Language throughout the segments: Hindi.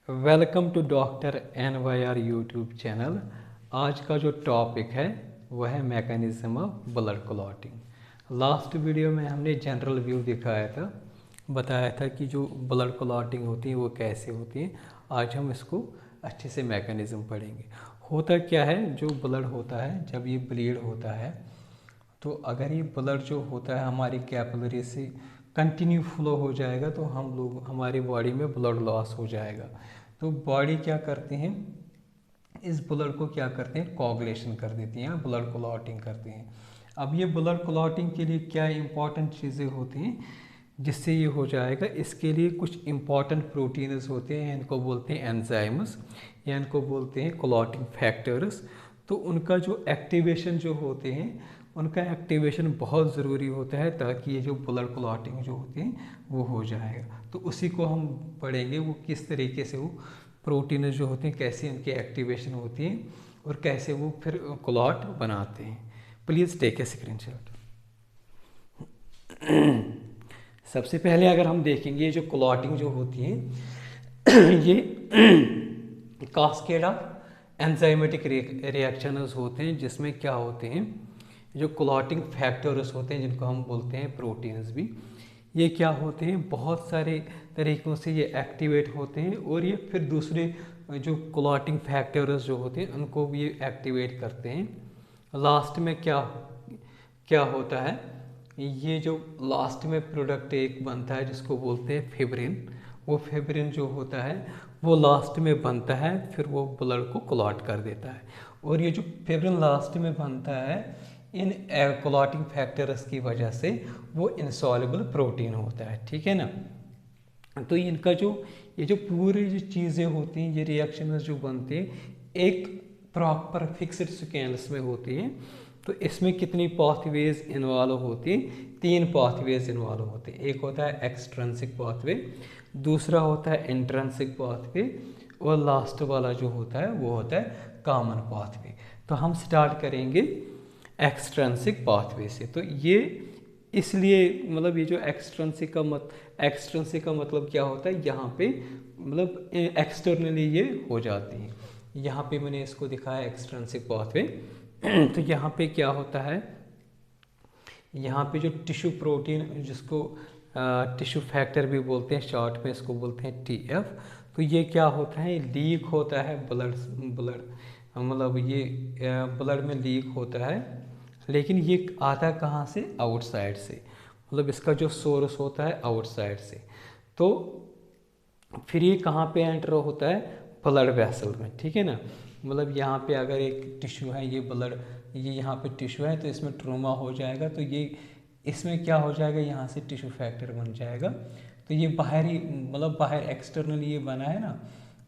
Welcome to doctor NYR YouTube channel. आज का जो टॉपिक है वह है mechanism of blood clotting. Last video में हमने जनरल व्यू दिखाया था, बताया था कि जो ब्लड क्लॉटिंग होती है वो कैसे होती है। आज हम इसको अच्छे से मैकेनिज्म पढ़ेंगे। होता क्या है, जो ब्लड होता है जब ये ब्लीड होता है तो अगर ये ब्लड जो होता है हमारी कैपिलरी से कंटिन्यू फ्लो हो जाएगा तो हमारी बॉडी में ब्लड लॉस हो जाएगा। तो बॉडी क्या करते हैं, इस ब्लड को क्या करते हैं, कोगुलेशन कर देती हैं, ब्लड क्लॉटिंग करते हैं। अब ये ब्लड क्लॉटिंग के लिए क्या इंपॉर्टेंट चीज़ें होती हैं जिससे ये हो जाएगा, इसके लिए कुछ इंपॉर्टेंट प्रोटीन्स होते हैं, इनको बोलते हैं एंजाइम्स या इनको बोलते हैं क्लॉटिंग फैक्टर्स। तो उनका जो एक्टिवेशन जो होते हैं, उनका एक्टिवेशन बहुत ज़रूरी होता है ताकि ये जो ब्लड क्लॉटिंग जो होती है वो हो जाएगा। तो उसी को हम पढ़ेंगे, वो किस तरीके से वो प्रोटीन जो होते हैं कैसे उनकी एक्टिवेशन होती है और कैसे वो फिर क्लॉट बनाते हैं। Please take a screenshot. सबसे पहले अगर हम देखेंगे जो क्लॉटिंग जो होती है ये कास्केड ऑफ एंजाइमेटिक रिएक्शंस होते हैं, जिसमें क्या होते हैं, जो क्लॉटिंग फैक्टर्स होते हैं जिनको हम बोलते हैं प्रोटीन्स भी, ये क्या होते हैं, बहुत सारे तरीक़ों से ये एक्टिवेट होते हैं और ये फिर दूसरे जो क्लॉटिंग फैक्टर्स जो होते हैं उनको भी ये एक्टिवेट करते हैं। लास्ट में क्या क्या होता है, ये जो लास्ट में प्रोडक्ट एक बनता है जिसको बोलते हैं फिब्रिन। वो फिब्रिन जो होता है वो लास्ट में बनता है, फिर वो ब्लड को क्लॉट कर देता है। और ये जो फिब्रिन लास्ट में बनता है, इन क्लॉटिंग फैक्टर्स की वजह से वो इंसॉल्युबल प्रोटीन होता है, ठीक है ना। तो इनका जो ये जो पूरी जो चीज़ें होती हैं, ये रिएक्शन जो बनते हैं एक प्रॉपर फिक्स्ड सीक्वेंस में होती हैं। तो इसमें कितनी पाथवेज इन्वॉल्व होती हैं, 3 पाथवेज इन्वॉल्व होते हैं। एक होता है एक्सट्रिंसिक पाथवे, दूसरा होता है इंट्रिंसिक पाथवे और लास्ट वाला जो होता है वो होता है कॉमन पाथवे। तो हम स्टार्ट करेंगे एक्सट्रिंसिक पाथवे से। तो ये इसलिए मतलब ये जो एक्सट्रिंसिक का मतलब क्या होता है, यहाँ पे मतलब एक्सटर्नली ये हो जाती है। यहाँ पे मैंने इसको दिखाया एक्सट्रिंसिक पाथवे। तो यहाँ पे क्या होता है, यहाँ पे जो टिश्यू प्रोटीन जिसको टिश्यू फैक्टर भी बोलते हैं, शॉर्ट में इसको बोलते हैं TF। तो ये क्या होता है, लीक होता है ब्लड मतलब ये ब्लड में लीक होता है, लेकिन ये आता कहाँ से, आउटसाइड से, मतलब इसका जो सोर्स होता है आउटसाइड से। तो फिर ये कहाँ पे एंटर होता है, ब्लड वेसल में, ठीक है ना। मतलब यहाँ पे अगर एक टिश्यू है, ये ब्लड, ये यहाँ पे टिश्यू है तो इसमें ट्रोमा हो जाएगा, तो ये इसमें क्या हो जाएगा, यहाँ से टिश्यू फैक्टर बन जाएगा। तो ये बाहरी मतलब बाहर एक्सटर्नली ये बना है ना,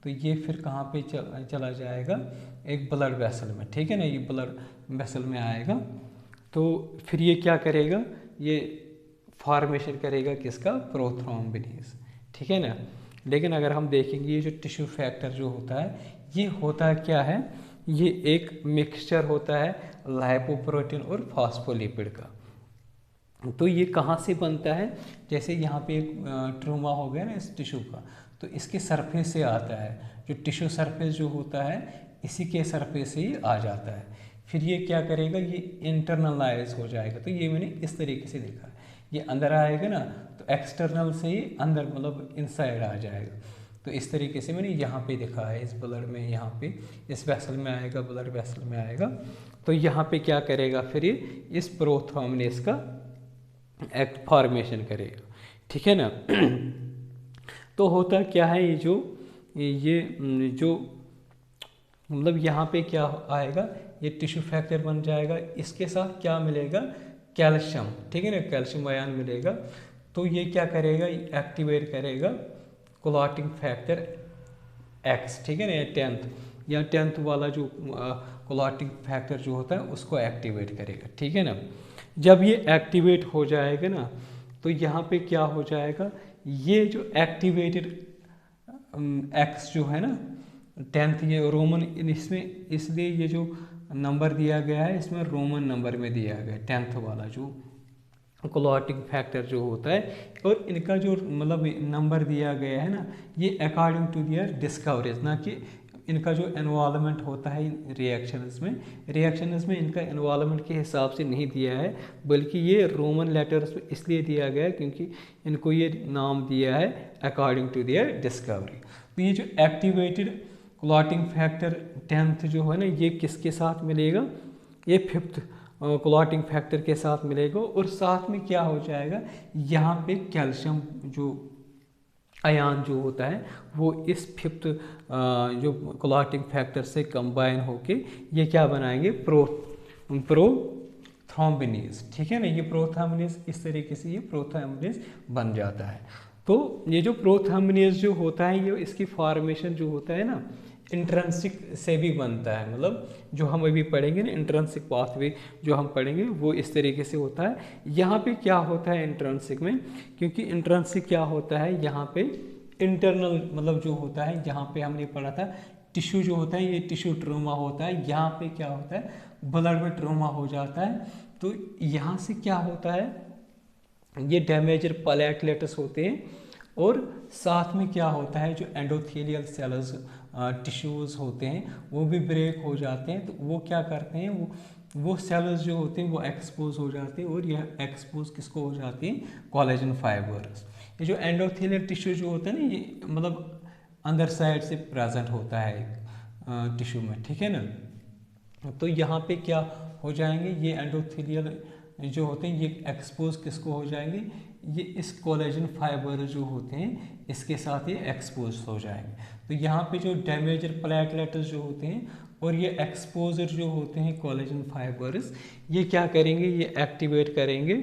तो ये फिर कहाँ पे चला जाएगा, एक ब्लड वेसल में, ठीक है ना। ये ब्लड वेसल में आएगा तो फिर ये क्या करेगा, ये फॉर्मेशन करेगा किसका, प्रोथ्रोम्बिनीज, ठीक है ना। लेकिन अगर हम देखेंगे ये जो टिश्यू फैक्टर जो होता है, ये होता क्या है, ये एक मिक्सचर होता है लाइपोप्रोटीन और फॉस्फोलिपिड का। तो ये कहाँ से बनता है, जैसे यहाँ पे एक ट्रोमा हो गया ना इस टिश्यू का, तो इसके सरफेस से आता है, जो टिश्यू सरफेस जो होता है इसी के सरफेस से ही आ जाता है। फिर ये क्या करेगा, ये इंटरनलाइज हो जाएगा। तो ये मैंने इस तरीके से देखा, ये अंदर आएगा ना तो एक्सटर्नल से ही अंदर मतलब इनसाइड आ जाएगा। तो इस तरीके से मैंने यहाँ पे देखा है, इस ब्लड में, यहाँ पे इस वेसल में आएगा, ब्लड वेसल में आएगा। तो यहाँ पे क्या करेगा, फिर ये इस प्रोथ्रोम्बिनेज का एक्ट फॉर्मेशन करेगा, ठीक है ना। तो होता क्या है, ये जो मतलब यहाँ पे क्या आएगा, ये टिश्यू फैक्टर बन जाएगा, इसके साथ क्या मिलेगा, कैल्शियम, ठीक है ना, कैल्शियम आयन मिलेगा। तो ये क्या करेगा, एक्टिवेट करेगा क्लॉटिंग फैक्टर X, ठीक है ना, ये 10th वाला जो क्लॉटिंग फैक्टर जो होता है उसको एक्टिवेट करेगा, ठीक है ना। जब ये एक्टिवेट हो जाएगा ना तो यहाँ पे क्या हो जाएगा, ये जो एक्टिवेटेड X जो है ना 10th, ये रोमन, इसमें इसलिए ये जो नंबर दिया गया है इसमें रोमन नंबर में दिया गया है, 10th वाला जो क्लॉटिंग फैक्टर जो होता है, और इनका जो मतलब नंबर दिया गया है ना, ये अकॉर्डिंग टू दियर डिस्कवरीज, ना कि इनका जो एनवायरनमेंट होता है रिएक्शंस में इनका एनवायरनमेंट के हिसाब से नहीं दिया है, बल्कि ये रोमन लेटर्स में इसलिए दिया गया है क्योंकि इनको ये नाम दिया है अकॉर्डिंग टू दियर डिस्कवरी। तो ये जो एक्टिवेटेड क्लॉटिंग फैक्टर 10th जो है ना, ये किसके साथ मिलेगा, ये 5th क्लॉटिंग फैक्टर के साथ मिलेगा, और साथ में क्या हो जाएगा, यहाँ पे कैल्शियम जो आयन जो होता है वो इस 5th जो क्लॉटिंग फैक्टर से कंबाइन होके ये क्या बनाएंगे, प्रोथ्रोम्बिनेज, ठीक है ना। ये प्रोथ्रोम्बिनेज इस तरीके से ये प्रोथ्रोम्बिनेज बन जाता है। तो ये जो प्रोथ्रोम्बिनेज जो होता है, ये इसकी फॉर्मेशन जो होता है ना, इंट्रिंसिक से भी बनता है, मतलब जो हम अभी पढ़ेंगे ना, इंट्रिंसिक पाथवे जो हम पढ़ेंगे वो इस तरीके से होता है। यहाँ पे क्या होता है इंट्रिंसिक में, क्योंकि इंट्रिंसिक क्या होता है, यहाँ पे इंटरनल मतलब जो होता है, यहाँ पे हमने पढ़ा था टिश्यू जो होता है, ये टिश्यू ट्रोमा होता है, यहाँ पे क्या होता है, ब्लड में ट्रोमा हो जाता है। तो यहाँ से क्या होता है, ये डैमेजर प्लेटलेट्स होते हैं, और साथ में क्या होता है, जो एंडोथेलियल सेल्स टिश्यूज़ होते हैं वो भी ब्रेक हो जाते हैं। तो वो क्या करते हैं, वो सेल्स जो होते हैं वो एक्सपोज हो जाते हैं, और यह एक्सपोज किसको हो जाती हैं, कोलेजन फाइबर्स। ये जो एंडोथेलियल टिश्यू जो होता है ना, ये मतलब अंदर साइड से प्रेजेंट होता है टिश्यू में, ठीक है ना। तो यहाँ पे क्या हो जाएंगे, ये एंडोथेलियल जो होते हैं ये एक्सपोज किसको हो जाएंगे, ये इस कोलेजन फाइबर जो होते हैं इसके साथ ये एक्सपोज हो जाएंगे। तो यहाँ पे जो डैमेजर प्लेटलेट्स जो होते हैं और ये एक्सपोजर जो होते हैं कोलेजन फाइबर्स, ये क्या करेंगे, ये एक्टिवेट करेंगे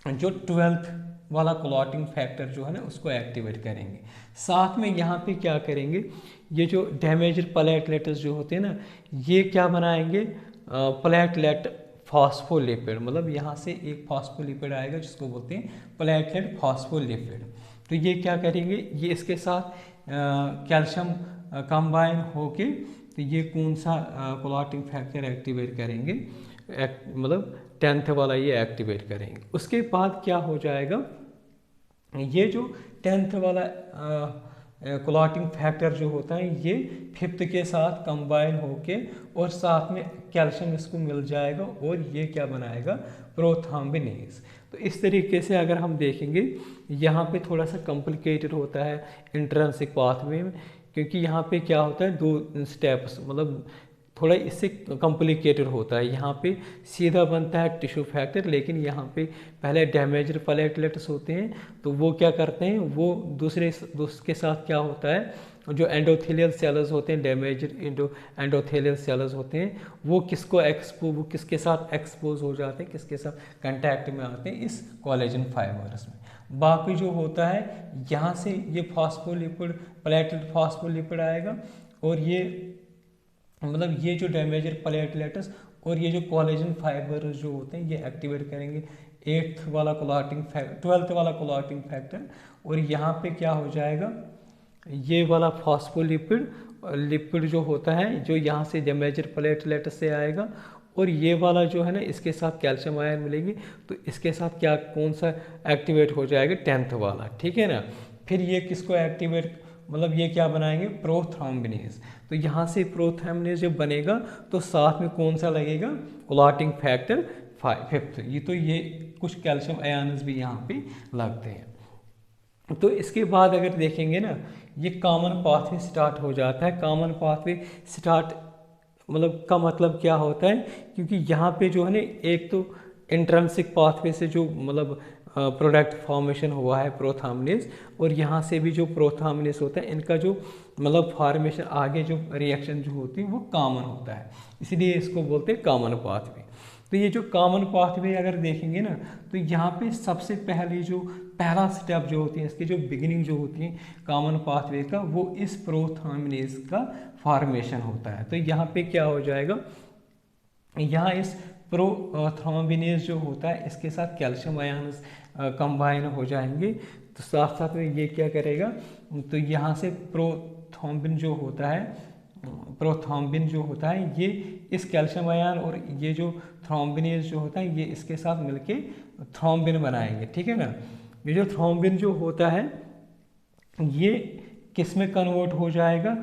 जो 12th वाला क्लॉटिंग फैक्टर जो है ना, उसको एक्टिवेट करेंगे। साथ में यहाँ पे क्या करेंगे, ये जो डैमेजर प्लेटलेट्स जो होते हैं ना, ये क्या बनाएंगे, प्लेटलेट फॉस्फोलिपिड, मतलब यहाँ से एक फॉस्फोलिपिड आएगा जिसको बोलते हैं प्लेटलेट फॉस्फोलिपिड। तो ये क्या करेंगे, ये इसके साथ कैल्शियम कंबाइन होके, तो ये कौन सा क्लॉटिंग फैक्टर एक्टिवेट करेंगे, मतलब 10th वाला ये एक्टिवेट करेंगे। उसके बाद क्या हो जाएगा, ये जो 10th वाला क्लॉटिंग फैक्टर जो होता है ये 5th के साथ कंबाइन होके, और साथ में कैल्शियम इसको मिल जाएगा, और ये क्या बनाएगा, प्रोथ्रोम्बिनेज। तो इस तरीके से अगर हम देखेंगे, यहाँ पे थोड़ा सा कॉम्प्लिकेटेड होता है इंट्रिंसिक पाथवे में, क्योंकि यहाँ पे क्या होता है, 2 स्टेप्स, मतलब थोड़ा इससे कॉम्प्लिकेटेड होता है। यहाँ पे सीधा बनता है टिश्यू फैक्टर, लेकिन यहाँ पे पहले डैमेजर प्लेटलेट्स होते हैं, तो वो क्या करते हैं, वो दूसरे के साथ क्या होता है, जो एंडोथेलियल सेल्स होते हैं, डैमेजर एंडोथेलियल सेल्स होते हैं, वो किसके साथ एक्सपोज हो जाते हैं, किसके साथ कांटेक्ट में आते हैं, इस कोलेजन फाइबर्स में। बाकी जो होता है, यहाँ से ये फॉस्फोलिपिड प्लेटलेट फॉस्फोलिपिड आएगा, और ये मतलब ये जो डैमेजर प्लेटलेट्स और ये जो कोलेजन फाइबर जो होते हैं ये एक्टिवेट करेंगे 8th वाला क्लॉटिंग फैक्टर, 12th वाला क्लॉटिंग फैक्टर, और यहाँ पे क्या हो जाएगा, ये वाला फॉस्फोलिपिड जो होता है, जो यहाँ से डैमेजर प्लेटलेट से आएगा, और ये वाला जो है ना, इसके साथ कैल्शियम आयन मिलेगी, तो इसके साथ क्या कौन सा एक्टिवेट हो जाएगा, 10th वाला, ठीक है ना। फिर ये किसको एक्टिवेट, मतलब ये क्या बनाएंगे, प्रोथ्रोम्बिनेज। तो यहाँ से प्रोथ्रोम्बिनेज जब बनेगा तो साथ में कौन सा लगेगा, क्लॉटिंग फैक्टर 5th। ये कुछ कैल्शियम आयन्स भी यहाँ पे लगते हैं। तो इसके बाद अगर देखेंगे ना, ये कॉमन पाथवे स्टार्ट हो जाता है। कॉमन पाथवे स्टार्ट मतलब का मतलब क्या होता है, क्योंकि यहाँ पे जो है ना, एक तो इंट्रिंसिक पाथवे से जो मतलब प्रोडक्ट फॉर्मेशन हुआ है प्रोथ्रोम्बिनेज, और यहाँ से भी जो प्रोथ्रोम्बिनेज होता है, इनका जो मतलब फॉर्मेशन आगे जो रिएक्शन जो होती है वो कॉमन होता है, इसलिए इसको बोलते हैं कॉमन पाथवे। तो ये जो कॉमन पाथवे अगर देखेंगे ना, तो यहाँ पे सबसे पहले जो पहला स्टेप जो होती है, इसकी जो बिगिनिंग जो होती है कॉमन पाथवे का, वो इस प्रोथ्रोम्बिनेज का फॉर्मेशन होता है। तो यहाँ पे क्या हो जाएगा, यहाँ इस प्रोथ्रोम्बिनेज जो होता है इसके साथ कैल्शियम आयन्स कंबाइन हो जाएंगे, तो साथ साथ में ये क्या करेगा, तो यहाँ से प्रोथ्रोम्बिन जो होता है ये इस कैल्शियम आयन और ये जो थ्रोम्बिनेज जो होता है ये इसके साथ मिलके थ्रोम्बिन बनाएंगे, ठीक है ना। ये जो थ्रोम्बिन जो होता है ये किस में कन्वर्ट हो जाएगा,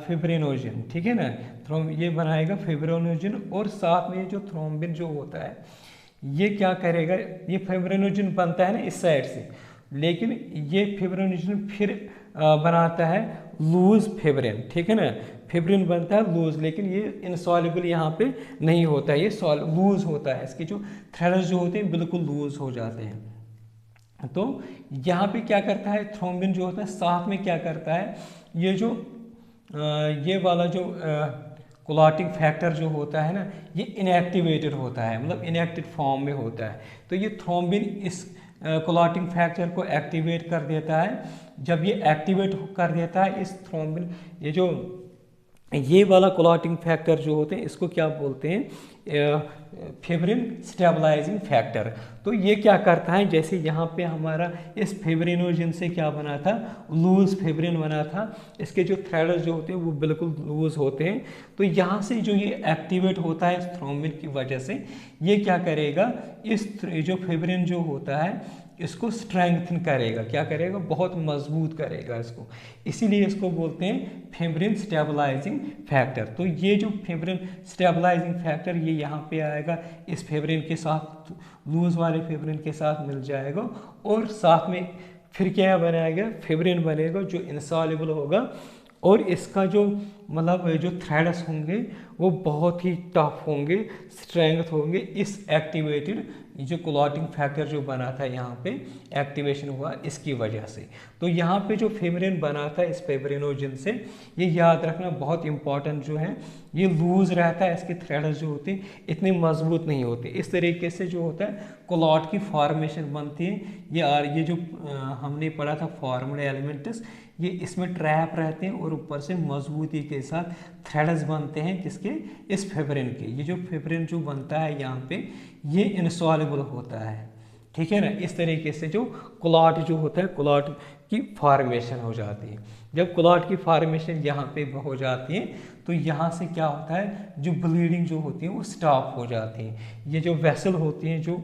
फिब्रिनोजन, ठीक है ना। ये बनाएगा फिब्रिनोजन, और साथ में ये जो थ्रोम्बिन जो होता है ये क्या करेगा, ये फिब्रिनोजन बनता है ना इस साइड से, लेकिन ये फिब्रिनोजन फिर बनाता है लूज फिब्रिन, ठीक है ना। फिब्रिन बनता है लूज, लेकिन ये इनसॉल्युबल यहाँ पे नहीं होता है, ये लूज होता है, इसके जो थ्रेड्स जो होते हैं बिल्कुल लूज हो जाते हैं। तो यहाँ पे क्या करता है थ्रोम्बिन जो होता है, साथ में क्या करता है, ये जो ये वाला जो क्लॉटिंग फैक्टर जो होता है ना, ये इनएक्टिवेटेड होता है, मतलब इनएक्टिव फॉर्म में होता है। तो ये थ्रोम्बिन इस क्लॉटिंग फैक्टर को एक्टिवेट कर देता है। जब ये एक्टिवेट कर देता है इस थ्रोम्बिन, ये वाला क्लॉटिंग फैक्टर जो होते हैं इसको क्या बोलते हैं, फिब्रिन स्टेबलाइजिंग फैक्टर। तो ये क्या करता है, जैसे यहाँ पे हमारा इस फिब्रिनोजन से क्या बना था, लूज फिब्रिन बना था, इसके जो थ्रेड्स जो होते हैं वो बिल्कुल लूज होते हैं। तो यहाँ से जो ये एक्टिवेट होता है इस थ्रोम्बिन की वजह से, ये क्या करेगा, इस जो फिब्रिन जो होता है इसको स्ट्रेंथन करेगा, क्या करेगा, बहुत मजबूत करेगा इसको, इसीलिए इसको बोलते हैं फिब्रिन स्टेबलाइजिंग फैक्टर। तो ये जो फिब्रिन स्टेबलाइजिंग फैक्टर ये यहाँ पे आएगा, इस फिब्रिन के साथ, लूज वाले फिब्रिन के साथ मिल जाएगा, और साथ में फिर क्या बनाएगा, फिब्रिन बनेगा जो इंसॉल्युबल होगा, और इसका जो मतलब जो थ्रेड्स होंगे वो बहुत ही टफ होंगे, स्ट्रेंथ होंगे। इस एक्टिवेटेड जो क्लॉटिंग फैक्टर जो बना था यहाँ पे एक्टिवेशन हुआ इसकी वजह से। तो यहाँ पे जो फिब्रिन बना था इस फिब्रिनोजन से, ये याद रखना बहुत इंपॉर्टेंट जो है, ये लूज रहता है, इसके थ्रेड्स जो होते हैं इतने मजबूत नहीं होते। इस तरीके से जो होता है क्लॉट की फॉर्मेशन बनती है। ये जो हमने पढ़ा था फॉर्मल एलिमेंट्स, ये इसमें ट्रैप रहते हैं और ऊपर से मजबूती के साथ थ्रेड्स बनते हैं किसके, इस फिब्रिन के। ये जो फिब्रिन जो बनता है यहाँ पे ये इनसॉल्युबल होता है, ठीक है ना। इस तरीके से जो क्लॉट जो होता है, क्लॉट की फॉर्मेशन हो जाती है। जब क्लॉट की फॉर्मेशन यहाँ पे हो जाती है तो यहाँ से क्या होता है, जो ब्लीडिंग जो होती है वो स्टॉप हो जाती है। ये जो वेसल होती हैं जो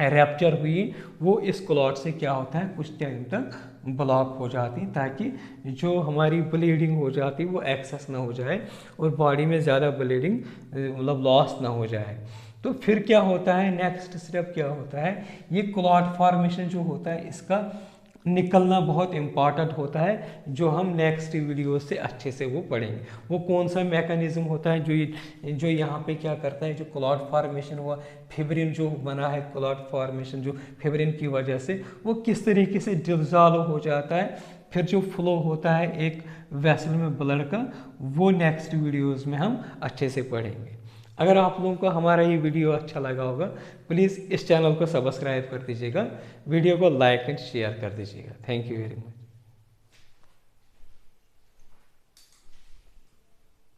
रैप्चर हुई वो इस क्लॉट से क्या होता है, कुछ टाइम तक ब्लॉक हो जाती है, ताकि जो हमारी ब्लीडिंग हो जाती है वो एक्सेस ना हो जाए और बॉडी में ज़्यादा ब्लीडिंग मतलब लॉस ना हो जाए। तो फिर क्या होता है, नेक्स्ट स्टेप क्या होता है, ये क्लॉट फॉर्मेशन जो होता है इसका निकलना बहुत इम्पॉर्टेंट होता है, जो हम नेक्स्ट वीडियो से अच्छे से वो पढ़ेंगे। वो कौन सा मैकेनिज्म होता है जो यहाँ पे क्या करता है, जो क्लॉट फॉर्मेशन हुआ, फिब्रिन जो बना है, क्लॉट फॉर्मेशन जो फिब्रिन की वजह से वो किस तरीके से डिसॉल्व हो जाता है, फिर जो फ्लो होता है एक वेसल में ब्लड का, वो नेक्स्ट वीडियोज़ में हम अच्छे से पढ़ेंगे। अगर आप लोगों को हमारा ये वीडियो अच्छा लगा होगा प्लीज़ इस चैनल को सब्सक्राइब कर दीजिएगा, वीडियो को लाइक एंड शेयर कर दीजिएगा। Thank you very much.